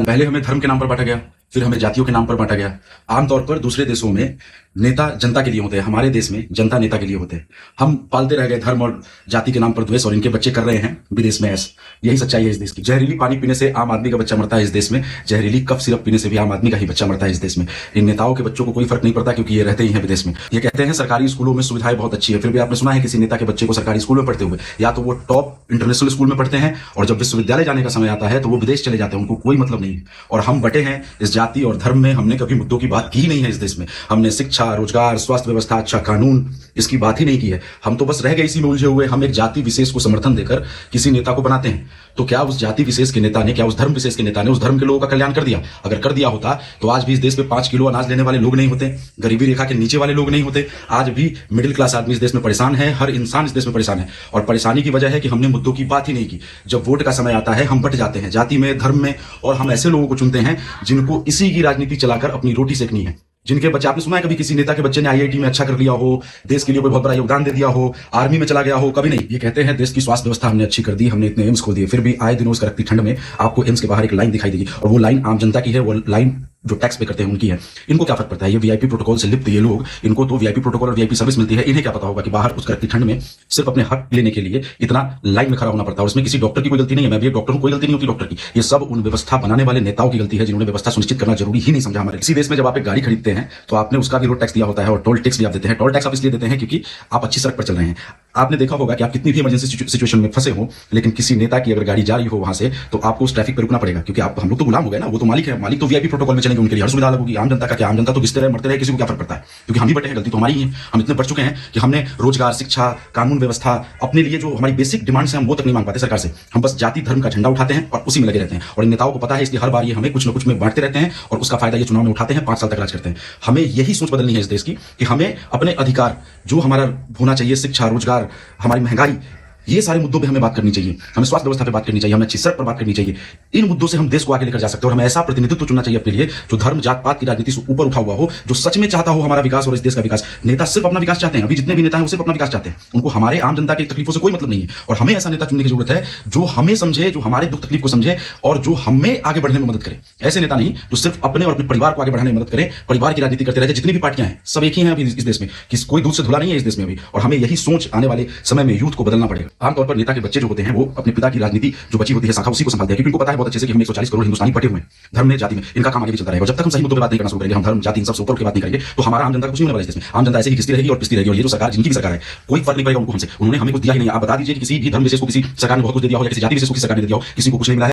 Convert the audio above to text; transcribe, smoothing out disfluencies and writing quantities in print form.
पहले हमें धर्म के नाम पर बांटा गया, फिर हमें जातियों के नाम पर बांटा गया। आमतौर पर दूसरे देशों में नेता जनता के लिए होते हैं, हमारे देश में जनता नेता के लिए होते हैं। हम पालते रह गए धर्म और जाति के नाम पर द्वेष, और इनके बच्चे कर रहे हैं विदेश में ऐश। यही सच्चाई है इस देश की। जहरीली पानी पीने से आम आदमी का बच्चा मरता है इस देश में, जहरीली कफ सिरप पीने से भी आम आदमी का ही बच्चा मरता है इस देश में। इन नेताओं के बच्चों को कोई फर्क नहीं पड़ता, क्योंकि ये रहते ही हैं विदेश में। ये कहते हैं सरकारी स्कूलों में सुविधाएं बहुत अच्छी है, फिर भी आपने सुना है किसी नेता के बच्चे को सरकारी स्कूल में पढ़ते हुए? या तो वो टॉप इंटरनेशनल स्कूल में पढ़ते हैं, और जब विश्वविद्यालय जाने का समय आता है तो वो विदेश चले जाते हैं, उनको कोई मतलब नहीं है। और हम बटे हैं इस जाति और धर्म में। हमने कभी मुद्दों की बात की ही नहीं है इस देश में। हमने शिक्षा, रोजगार, स्वास्थ्य व्यवस्था, अच्छा कानून, इसकी बात ही नहीं की है। हम तो बस रह गए इसी में उलझे हुए। हम एक जाति विशेष को समर्थन देकर किसी नेता को बनाते हैं, तो क्या उस जाति विशेष के नेता ने, क्या उस धर्म विशेष के नेता ने उस धर्म के लोगों का कल्याण कर दिया? अगर कर दिया होता तो आज भी इस देश में 5 किलो अनाज लेने वाले लोग नहीं होते, गरीबी रेखा के नीचे वाले लोग नहीं होते। आज भी मिडिल क्लास आदमी इस देश में परेशान है, हर इंसान इस देश में परेशान है। और परेशानी की वजह है कि हमने मुद्दों की बात ही नहीं की। जब वोट का समय आता है हम बट जाते हैं जाति में, धर्म में, और हम ऐसे लोगों को चुनते हैं जिनको इसी की राजनीति चलाकर अपनी रोटी सेकनी है। जिनके बच्चे, आपने सुना है कभी किसी नेता के बच्चे ने आईआईटी में अच्छा कर लिया हो, देश के लिए कोई बहुत बड़ा योगदान दे दिया हो, आर्मी में चला गया हो? कभी नहीं। ये कहते हैं देश की स्वास्थ्य व्यवस्था हमने अच्छी कर दी, हमने इतने एम्स खोल दिए, फिर भी आए दिन उस कड़कती ठंड में आपको एम्स के बाहर एक लाइन दिखाई देगी, और वो लाइन आम जनता की है, वो लाइन जो टैक्स पे करते हैं उनकी है। इनको क्या फर्क पड़ता है? ये वीआईपी प्रोटोकॉल से लिप्त ये लोग, इनको तो वीआईपी प्रोटोकॉल और वीआईपी सर्विस मिलती है। इन्हें क्या पता होगा कि बाहर उस कड़कती ठंड में सिर्फ अपने हक लेने के लिए इतना लाइन में खड़ा होना पड़ता है। और इसमें किसी डॉक्टर की कोई गलती नहीं है, मैं भी एक डॉक्टर हूं, कोई गलती नहीं होती डॉक्टर की। ये सब उन व्यवस्था बनाने वाले नेताओं की गलती है, जिन्होंने व्यवस्था सुनिश्चित करना जरूरी ही नहीं समझा। हमारे इसी देश में जब आप एक गाड़ी खरीदते हैं तो आपने उसका भी रोड टैक्स दिया होता है, और टोल टैक्स भी आप देते हैं। टोल टैक्स आप इसलिए देते हैं क्योंकि आप अच्छी सड़क पर चल रहे हैं। आपने देखा होगा कि आप कितनी भी इमरजेंसी सिचुएशन में फंसे हो, लेकिन किसी नेता की अगर गाड़ी जा रही हो वहां से, तो आपको उस ट्रैफिक पर रुकना पड़ेगा, क्योंकि आप, हम लोग तो गुलाम हो गए ना, वो तो मालिक है। मालिक तो वीआईपी प्रोटोकॉल में चलेंगे, उनके लिए हर सुविधा अलग होगी। आम जनता का क्या? आम जनता तो घिसते रहे, मरते रहे, किसी को क्या फर्क पड़ता है? क्योंकि हम ही बटे हैं, गलती तो हमारी ही है। हम इतने बढ़ चुके हैं कि हमने रोजगार, शिक्षा, कानून व्यवस्था, अपने लिए जो हमारी बेसिक डिमांड्स हैं हम वो तक नहीं मांग पाते सरकार से। हम बस जाति धर्म का झंडा उठाते हैं और उसी में लगे रहते हैं। और इन नेताओं को पता है, इसलिए हर बार ये हमें कुछ न कुछ में बांटते रहते हैं, और उसका फायदा ये चुनाव में उठाते हैं, 5 साल तक राज करते हैं। हमें यही सोच बदलनी है इस देश की, कि हमें अपने अधिकार जो हमारा होना चाहिए, शिक्षा, रोजगार, हमारी महंगाई, ये सारे मुद्दों पे हमें बात करनी चाहिए। हमें स्वास्थ्य व्यवस्था पे बात करनी चाहिए, हमें अच्छी सड़क पर बात करनी चाहिए। इन मुद्दों से हम देश को आगे लेकर जा सकते हैं। और हमें ऐसा प्रतिनिधित्व चुनना चाहिए अपने लिए जो धर्म जात पात की राजनीति से ऊपर उठा हुआ हो, जो सच में चाहता हो हमारा विकास और इस देश का विकास। नेता सिर्फ अपना विकास चाहते हैं। अभी जितने भी नेता हैं वो सिर्फ अपना विकास चाहते हैं, उनको हमारे आम जनता की तकलीफों से कोई मतलब नहीं है। और हमें ऐसा नेता चुनने की जरूरत है जो हमें समझे, जो हमारे दुख तकलीफ को समझे, और जो हमें आगे बढ़ने में मदद करे। ऐसे नेता नहीं जो सिर्फ अपने और अपने परिवार को आगे बढ़ाने में मदद करे, परिवार की राजनीति करते रहे। जितनी भी पार्टियां हैं सब एक ही हैं अभी इस देश में, कोई दूध से धुला नहीं है इस देश में अभी। और हमें यही सोच आने वाले समय में यूथ को बदलना पड़ेगा। आमतौर पर नेता के बच्चे जो होते हैं वो अपने पिता की राजनीति जो बची होती है शाखा, उसी को संभालते हैं, क्योंकि उनको पता है बहुत अच्छे से कि हम 140 करोड़ हिंदुस्तानी बटे हुए हैं धर्म में, जाति में। इनका काम आगे भी चलता रहेगा। और जब तक हम सही मुद्दों पे बात नहीं करना शुरू करेंगे, हम धर्म जाति इन सबसे ऊपर की बात नहीं करेंगे, तो हमारा आम जनता कुछ नहीं होने वाला इस देश में। आम जनता ऐसे ही घिसती रहेगी और पिसती रहेगी। और ये जो सरकार, जिनकी भी सरकार है, कोई फर्क नहीं पड़ेगा उनको हमसे। उन्होंने हमें कुछ दिया ही नहीं। आप बता दीजिए कि किसी भी धर्म विशेष को किसी सरकार ने बहुत कुछ दे दिया हो, या किसी जाति विशेष को किसी सरकार ने दे दिया हो, किसी को कुछ नहीं मिला है।